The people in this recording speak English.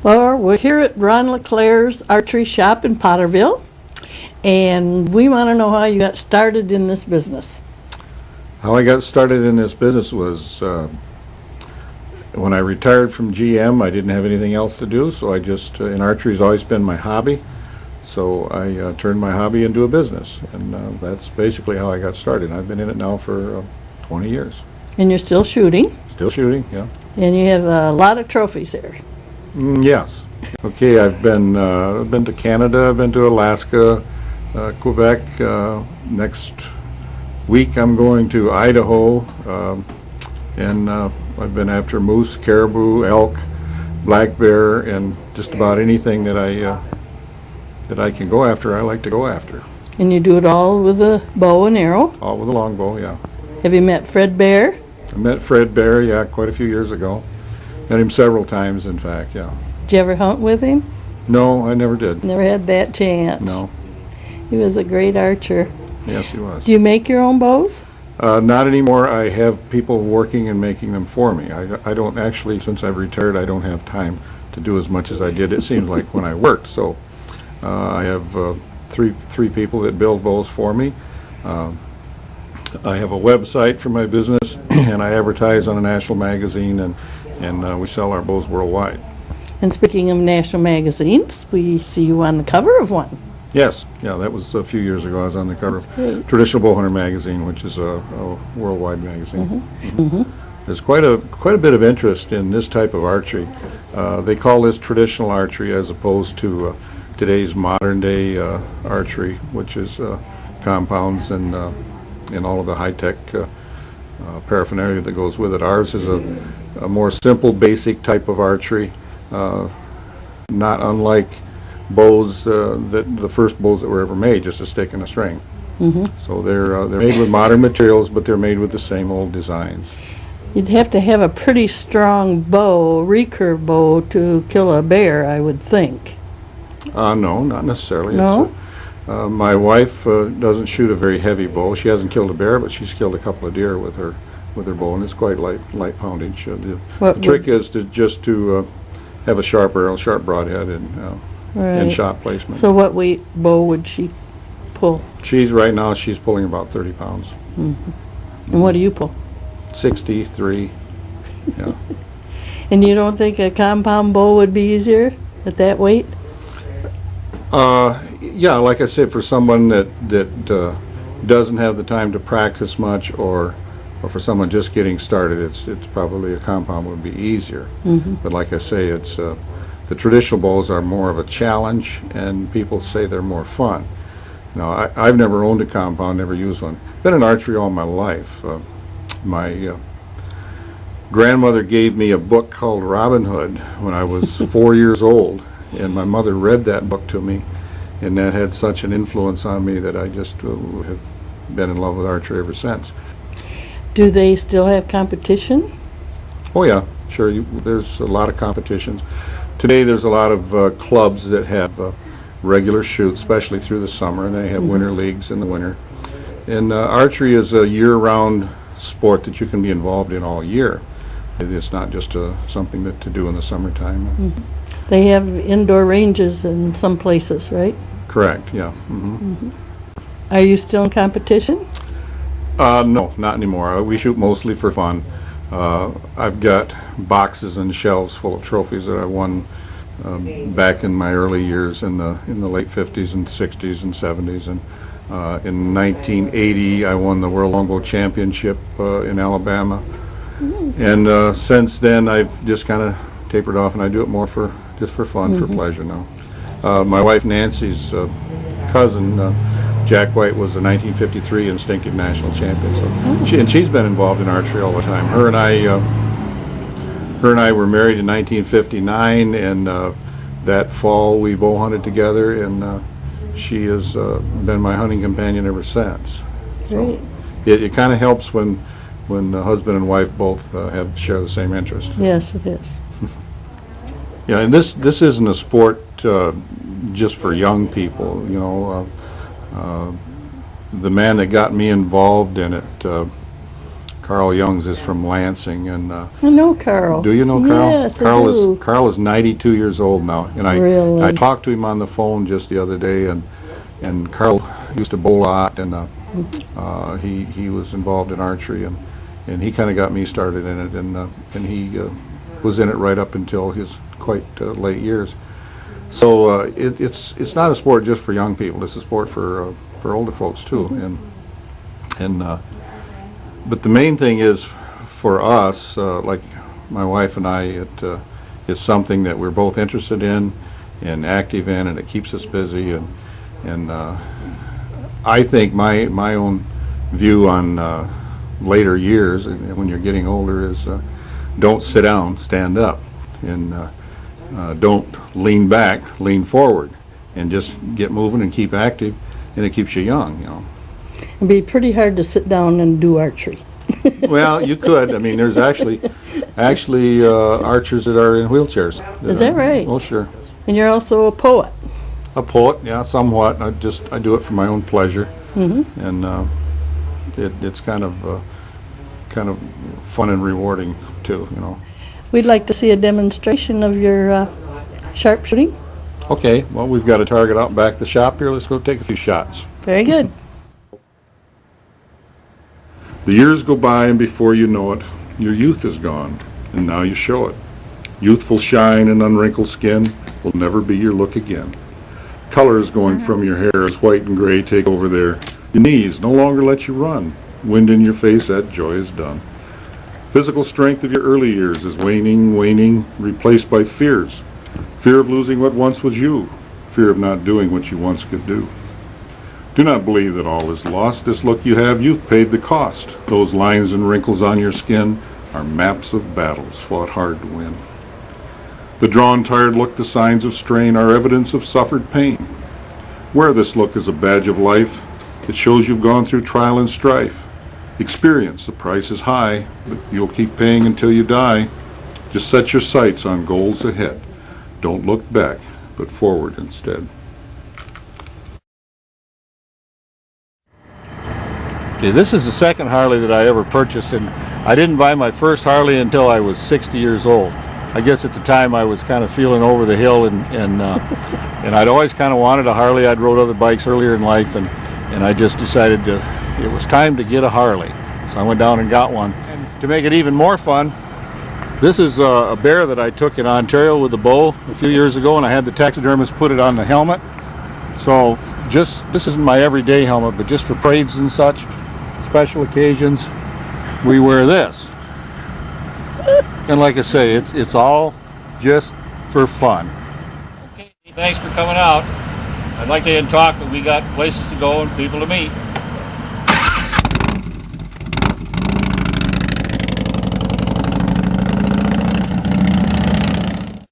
Well, we're here at Ron LeClaire's archery shop in Potterville, and we want to know how you got started in this business. How I got started in this business was when I retired from GM. I didn't have anything else to do, so I just, and archery's always been my hobby, so I turned my hobby into a business, and that's basically how I got started. I've been in it now for 20 years. And you're still shooting, Still shooting, yeah. and you have a lot of trophies there. Yes. Okay, I've been to Canada, I've been to Alaska, Quebec. Next week I'm going to Idaho, and I've been after moose, caribou, elk, black bear, and just about anything that I can go after, I like to go after. And you do it all with a bow and arrow. All with a longbow, yeah. Have you met Fred Bear? I met Fred Bear, yeah, quite a few years ago. Met him several times, in fact, yeah. Did you ever hunt with him? No, I never did. Never had that chance. No. He was a great archer. Yes, he was. Do you make your own bows? Not anymore. I have people working and making them for me. I don't actually, since I've retired, I don't have time to do as much as I did, it seems like, when I worked. So I have three people that build bows for me. I have a website for my business, and I advertise on a national magazine, and we sell our bows worldwide. And speaking of national magazines, we see you on the cover of one. Yes, yeah, that was a few years ago. I was on the cover of Great. Traditional Bowhunter magazine, which is a worldwide magazine. Mm-hmm. There's quite a bit of interest in this type of archery. They call this traditional archery as opposed to today's modern day archery, which is compounds and all of the high-tech paraphernalia that goes with it. Ours is a more simple, basic type of archery, not unlike bows, the first bows that were ever made, just a stick and a string. Mm-hmm. So they're made with modern materials, but they're made with the same old designs. You'd have to have a pretty strong bow, recurve bow, to kill a bear, I would think. No, not necessarily. No? My wife doesn't shoot a very heavy bow. She hasn't killed a bear, but she's killed a couple of deer with her bow, and it's quite light poundage. The trick is to have a sharp arrow, sharp broadhead, and shot placement. So what weight bow would she pull? Right now she's pulling about 30 pounds. Mm-hmm. And what do you pull? 63. Yeah. And you don't think a compound bow would be easier at that weight? Yeah, like I said, for someone that doesn't have the time to practice much, or for someone just getting started, it's probably a compound would be easier. Mm-hmm. But like I say, it's the traditional bows are more of a challenge, and people say they're more fun. Now, I've never owned a compound, never used one. Been in archery all my life. My grandmother gave me a book called Robin Hood when I was 4 years old, and my mother read that book to me, and that had such an influence on me that I just have been in love with archery ever since. Do they still have competition? Oh yeah, sure. There's a lot of competitions. Today there's a lot of clubs that have regular shoots, especially through the summer, and they have winter leagues in the winter. And archery is a year-round sport that you can be involved in all year. It's not just something to do in the summertime. Mm-hmm. They have indoor ranges in some places, right? Correct, yeah. Mm-hmm. Mm-hmm. Are you still in competition? No, not anymore. We shoot mostly for fun. I've got boxes and shelves full of trophies that I won back in my early years in the late 50s and 60s and 70s. And in 1980, I won the World Longbow Championship in Alabama. And since then, I've just kind of tapered off, and I do it more just for fun, for pleasure now. My wife Nancy's cousin, Jack White, was the 1953 Instinctive National Champion. So she's been involved in archery all the time. Her and I were married in 1959, and that fall we bow hunted together, and she has been my hunting companion ever since. Great. So it kind of helps when the husband and wife both share the same interest. Yes, it is. Yeah, and this isn't a sport just for young people. You know, the man that got me involved in it Carl Youngs is from Lansing, and I know Carl. do you know Carl? Yes, I do. Carl is 92 years old now, and Really? I talked to him on the phone just the other day, and Carl used to bowl a lot, and he was involved in archery, and he kind of got me started in it, and he was in it right up until his quite late years. So it's not a sport just for young people. It's a sport for older folks too, but the main thing is for us, like my wife and I, it's something that we're both interested in and active in, and it keeps us busy. And I think my own view on later years, and when you're getting older, is don't sit down, stand up, and don't lean back, lean forward, and just get moving and keep active, and it keeps you young, you know. It'd be pretty hard to sit down and do archery. Well, you could. I mean, there's actually archers that are in wheelchairs. Is that right? Oh, sure. And you're also a poet. A poet, yeah, somewhat. I do it for my own pleasure, and it's kind of fun and rewarding too, you know. We'd like to see a demonstration of your sharpshooting. Okay, well, we've got a target out back the shop here. Let's go take a few shots. Very good. The years go by, and before you know it, your youth is gone, and now you show it. Youthful shine and unwrinkled skin will never be your look again. Colors going from your hair as white and gray take over there. Your knees no longer let you run. Wind in your face, that joy is done. Physical strength of your early years is waning, replaced by fears. Fear of losing what once was you. Fear of not doing what you once could do. Do not believe that all is lost. This look you have, you've paid the cost. Those lines and wrinkles on your skin are maps of battles fought hard to win. The drawn, tired look, the signs of strain, are evidence of suffered pain. Wear this look as a badge of life. It shows you've gone through trial and strife. Experience, the price is high, but you'll keep paying until you die. Just set your sights on goals ahead. Don't look back, but forward instead. Okay, this is the second Harley that I ever purchased, and I didn't buy my first Harley until I was 60 years old. I guess at the time I was kind of feeling over the hill, and I'd always kind of wanted a Harley. I'd rode other bikes earlier in life, and I just decided it was time to get a Harley. So I went down and got one. And to make it even more fun, this is a bear that I took in Ontario with a bow a few years ago, and I had the taxidermist put it on the helmet. So this isn't my everyday helmet, but just for parades and such, special occasions, we wear this. And like I say, it's all just for fun. Okay, thanks for coming out. I'd like to end talk, but we got places to go and people to meet.